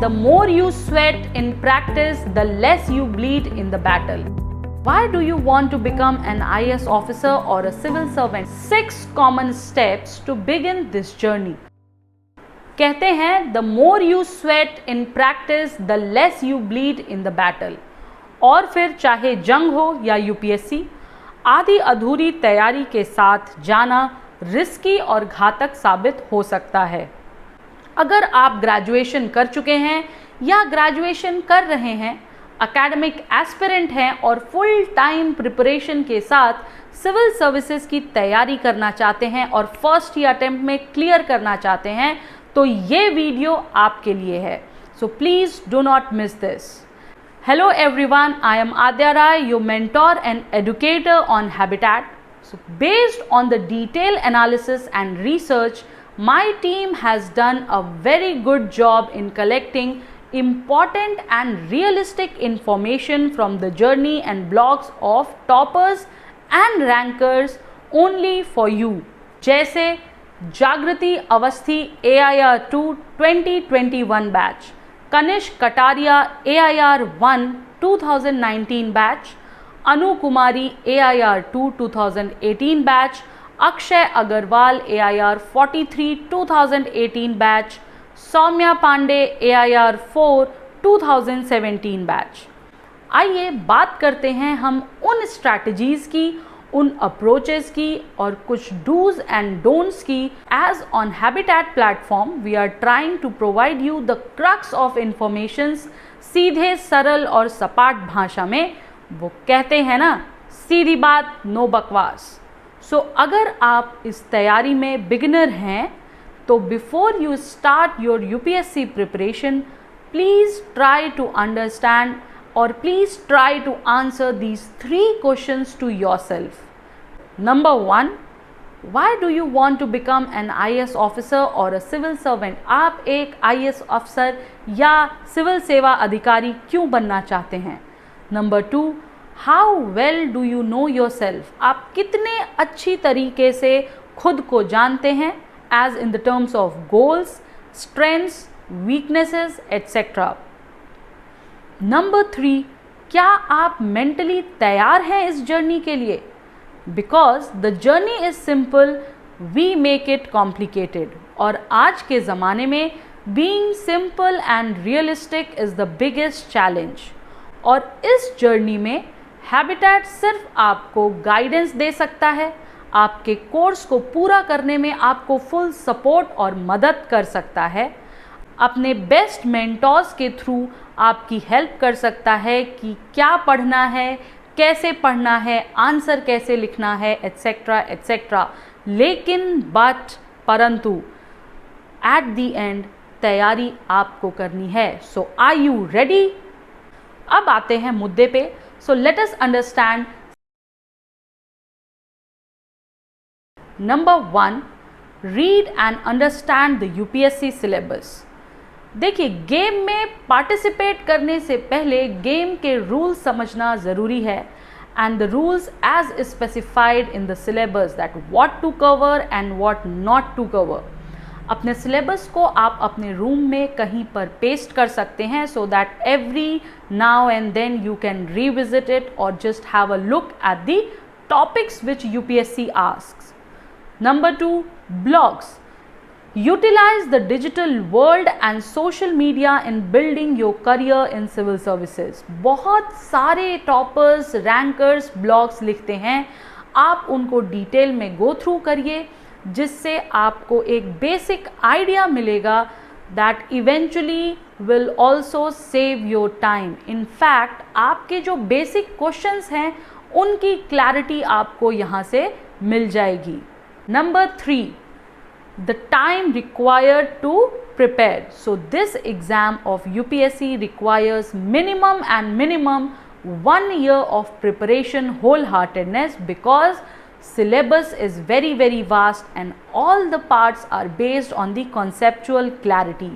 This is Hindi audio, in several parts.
the more you sweat in practice, the less you bleed in the battle. Why do you want to become an IAS officer or a civil servant? 6 common steps to begin this journey. कहते हैं the more you sweat in practice, the less you bleed in the battle. और फिर चाहे जंग हो या यूपीएससी, आधी अधूरी तैयारी के साथ जाना रिस्की और घातक साबित हो सकता है। अगर आप ग्रेजुएशन कर चुके हैं या ग्रेजुएशन कर रहे हैं, एकेडमिक एस्पिरेंट हैं और फुल टाइम प्रिपरेशन के साथ सिविल सर्विसेज की तैयारी करना चाहते हैं और फर्स्ट ही अटेम्प्ट में क्लियर करना चाहते हैं, तो ये वीडियो आपके लिए है। So please do not miss this. Hello everyone, I am Adya Rai, your mentor and educator on Habitat. So based on the detailed analysis and research, my team has done a very good job in collecting important and realistic information from the journey and blogs of toppers and rankers only for you. जैसे Jagriti Awasthi AIR 2 2021 batch, Kanishk Kataria AIR 1 2019 batch, Anu Kumari AIR 2 2018 batch, Akshay Agrawal AIR 43 2018 batch, Saumya Pandey AIR 4 2017 batch. आइए बात करते हैं हम उन स्ट्रैटेजीज की, उन अप्रोचेस की और कुछ डूज एंड डोंट्स की। As on habitat platform we are trying to provide you the crux of informations सीधे, सरल और सपाट भाषा में। वो कहते हैं ना, सीधी बात, नो बकवास। सो अगर आप इस तैयारी में बिगिनर हैं, तो before you start your UPSC preparation, please try to understand or please try to answer these 3 questions to yourself. Number 1, why do you want to become an IAS officer or a civil servant? आप एक IAS अफसर या सिविल सेवा अधिकारी क्यों बनना चाहते हैं? Number 2, how well do you know yourself? आप कितने अच्छी तरीके से खुद को जानते हैं, as in the terms of goals, strengths, weaknesses, etc. Number 3, क्या आप मेंटली तैयार हैं इस जर्नी के लिए? Because the journey is simple, we make it complicated. और आज के ज़माने में being simple and realistic is the biggest challenge. और इस जर्नी में हैबिटेट सिर्फ आपको गाइडेंस दे सकता है, आपके कोर्स को पूरा करने में आपको फुल सपोर्ट और मदद कर सकता है, अपने बेस्ट मेंटोर्स के थ्रू आपकी हेल्प कर सकता है कि क्या पढ़ना है, कैसे पढ़ना है, आंसर कैसे लिखना है, एट्सेट्रा एट्सेट्रा। लेकिन परंतु एट द एंड तैयारी आपको करनी है। So are you ready? अब आते हैं मुद्दे पे। So let us understand. Number 1, read and understand the UPSC syllabus. देखिए, गेम में पार्टिसिपेट करने से पहले गेम के रूल्स समझना ज़रूरी है, and the rules as specified in the syllabus, that what to cover and what not to cover. अपने सिलेबस को आप अपने रूम में कहीं पर पेस्ट कर सकते हैं, so that every now and then you can revisit it और just have a look at the topics which UPSC asks. Number 2, blogs. Utilize the digital world and social media in building your career in civil services. बहुत सारे टॉपर्स, रैंकर्स ब्लॉग्स लिखते हैं, आप उनको डिटेल में गो थ्रू करिए, जिससे आपको एक बेसिक आइडिया मिलेगा that eventually will also save your time. In fact आपके जो बेसिक क्वेश्चंस हैं उनकी क्लैरिटी आपको यहाँ से मिल जाएगी। Number 3, the time required to prepare. So this exam of UPSC requires minimum 1 year of preparation wholeheartedness, because syllabus is very vast and all the parts are based on the conceptual clarity.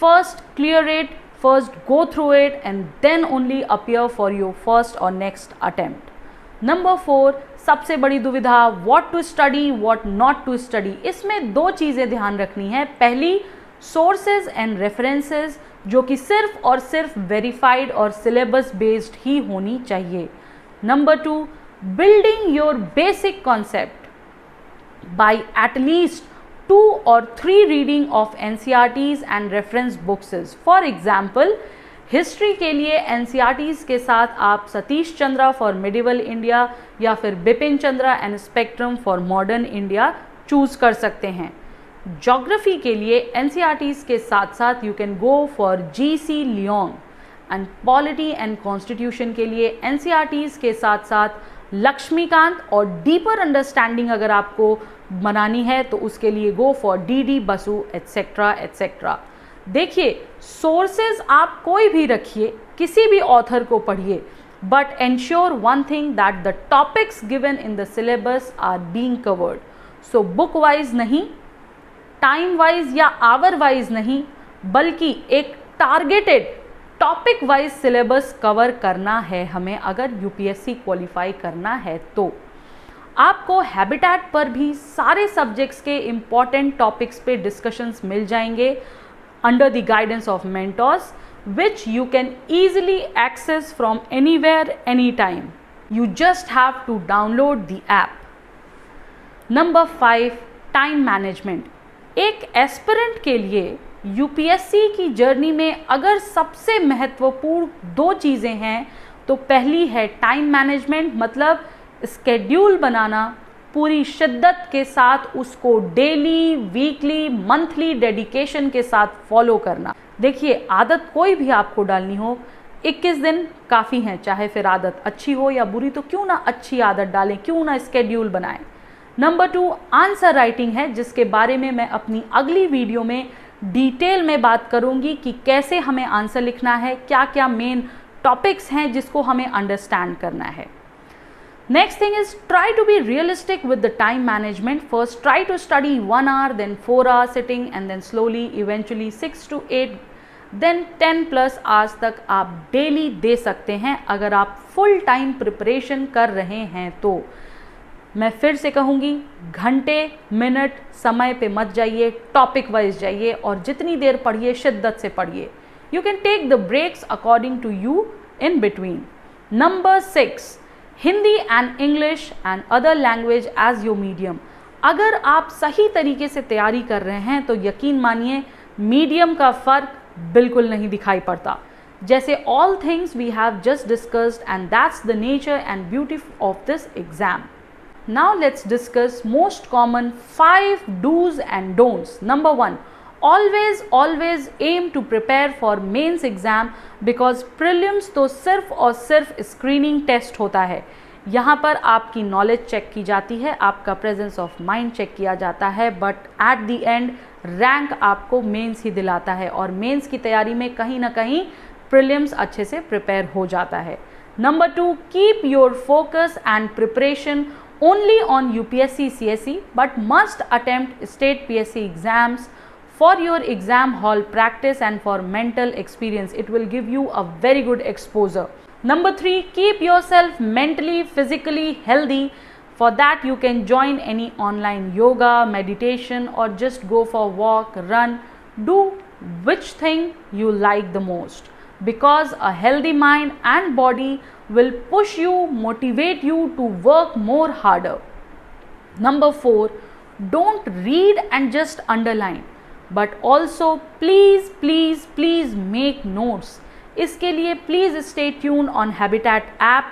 First clear it, first go through it, and then only appear for your first or next attempt. Number 4, सबसे बड़ी दुविधा, what to study what not to study. इसमें 2 चीज़ें ध्यान रखनी है। पहली, सोर्सेज एंड रेफरेंसेस जो कि सिर्फ और सिर्फ वेरीफाइड और सिलेबस बेस्ड ही होनी चाहिए। Number 2, building your basic concept by at least 2 or 3 reading of NCERTs and reference books. For example, history के लिए NCERTs के साथ आप Satish Chandra for medieval India या फिर Bipin Chandra and spectrum for modern India choose कर सकते हैं। ज्योग्राफी के लिए NCERTs के साथ साथ you can go for GC Leong, and polity and constitution के लिए NCERTs के साथ साथ लक्ष्मीकांत, और डीपर अंडरस्टैंडिंग अगर आपको बनानी है तो उसके लिए go for DD Basu etcetera etcetera. देखिए, सोर्सेज आप कोई भी रखिए, किसी भी ऑथर को पढ़िए, but ensure one thing that the topics given in the syllabus are being covered. So book wise नहीं, टाइम वाइज या आवर वाइज नहीं, बल्कि एक targeted topic wise syllabus cover करना है हमें अगर UPSC क्वालिफाई करना है तो। आपको हैबिटेट पर भी सारे सब्जेक्ट्स के इम्पॉर्टेंट टॉपिक्स पे डिस्कशंस मिल जाएंगे under the guidance of mentors, which you can easily access from anywhere, anytime. You just have to download the app. Number 5, time management. एक एस्पिरेंट के लिए UPSC की जर्नी में अगर सबसे महत्वपूर्ण 2 चीज़ें हैं तो पहली है टाइम मैनेजमेंट, मतलब स्केड्यूल बनाना, पूरी शिद्दत के साथ उसको डेली, वीकली, मंथली डेडिकेशन के साथ फॉलो करना। देखिए, आदत कोई भी आपको डालनी हो, 21 दिन काफ़ी हैं, चाहे फिर आदत अच्छी हो या बुरी, तो क्यों ना अच्छी आदत डालें, क्यों ना स्केड्यूल बनाएं। नंबर 2, आंसर राइटिंग है, जिसके बारे में मैं अपनी अगली वीडियो में डिटेल में बात करूंगी कि कैसे हमें आंसर लिखना है, क्या क्या मेन टॉपिक्स हैं जिसको हमें अंडरस्टैंड करना है। Next thing is, try to be realistic with the time management. First, try to study 1 hour, then 4 hours sitting, and then slowly, eventually 6 to 8, then 10+ hours तक आप डेली दे सकते हैं अगर आप फुल टाइम प्रिपरेशन कर रहे हैं तो। मैं फिर से कहूँगी, घंटे मिनट समय पे मत जाइए, टॉपिक वाइज जाइए और जितनी देर पढ़िए शिद्दत से पढ़िए। You can take the breaks according to you in between. Number 6, Hindi and English and other language as your medium. अगर आप सही तरीके से तैयारी कर रहे हैं तो यकीन मानिए मीडियम का फ़र्क बिल्कुल नहीं दिखाई पड़ता। जैसे all things we have just discussed, and that's the nature and beauty of this exam. Now let's discuss most common 5 do's and don'ts. Number 1, always aim to prepare for mains exam, because prelims तो सिर्फ और सिर्फ स्क्रीनिंग टेस्ट होता है। यहाँ पर आपकी नॉलेज चेक की जाती है, आपका प्रेजेंस ऑफ माइंड चेक किया जाता है, but at the end rank आपको मेंस ही दिलाता है, और मेंस की तैयारी में कहीं ना कहीं प्रीलिम्स अच्छे से प्रिपेयर हो जाता है। Number 2, keep your focus and preparation only on UPSC CSE, but must attempt state PSC exams for your exam hall practice and for mental experience. It will give you a very good exposure. Number 3, keep yourself mentally, physically healthy. For that you can join any online yoga, meditation, or just go for a walk, run. Do which thing you like the most, because a healthy mind and body will push you, motivate you to work more harder. Number 4, don't read and just underline, but also please make notes. इसके लिए please stay tune on habitat app.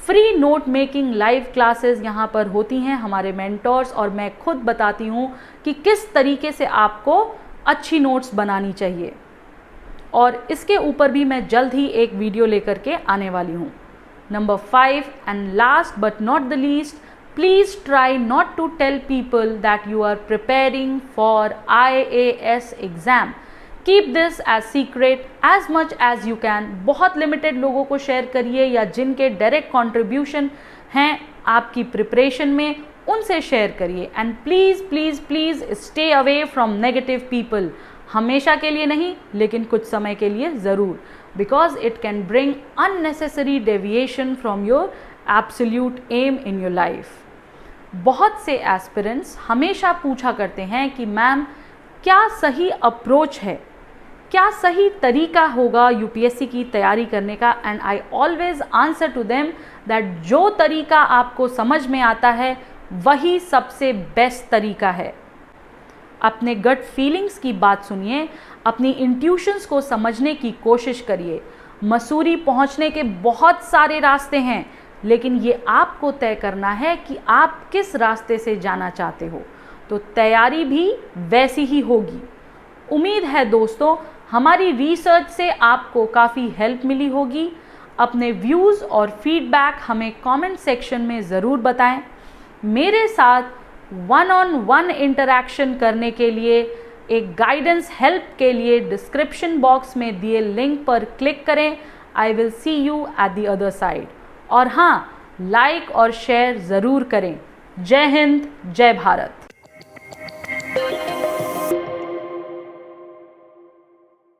Free note making live classes यहाँ पर होती हैं, हमारे मेंटर्स और मैं खुद बताती हूँ कि किस तरीके से आपको अच्छी नोट्स बनानी चाहिए, और इसके ऊपर भी मैं जल्द ही एक वीडियो लेकर के आने वाली हूँ। Number 5, and last but not the least, please try not to tell people that you are preparing for IAS exam. Keep this as secret as much as you can. बहुत लिमिटेड लोगों को शेयर करिए या जिनके डायरेक्ट कंट्रीब्यूशन हैं आपकी प्रिपरेशन में, उनसे share and and please stay away from negative people. हमेशा के लिए नहीं, लेकिन कुछ समय के लिए ज़रूर, because it can bring unnecessary deviation from your absolute aim in your life. बहुत से एस्पिरेंट्स हमेशा पूछा करते हैं कि मैम क्या सही अप्रोच है, क्या सही तरीका होगा यूपीएससी की तैयारी करने का, and I always answer to them that जो तरीका आपको समझ में आता है वही सबसे बेस्ट तरीका है। अपने गट फीलिंग्स की बात सुनिए, अपनी इंट्यूशंस को समझने की कोशिश करिए। मसूरी पहुंचने के बहुत सारे रास्ते हैं, लेकिन ये आपको तय करना है कि आप किस रास्ते से जाना चाहते हो, तो तैयारी भी वैसी ही होगी। उम्मीद है दोस्तों हमारी रिसर्च से आपको काफ़ी हेल्प मिली होगी। अपने व्यूज़ और फीडबैक हमें कमेंट सेक्शन में ज़रूर बताएं। मेरे साथ वन ऑन वन इंटरैक्शन करने के लिए, एक गाइडेंस हेल्प के लिए डिस्क्रिप्शन बॉक्स में दिए लिंक पर क्लिक करें। I will see you at the other side. और हाँ, लाइक और शेयर ज़रूर करें। जय हिंद, जय भारत।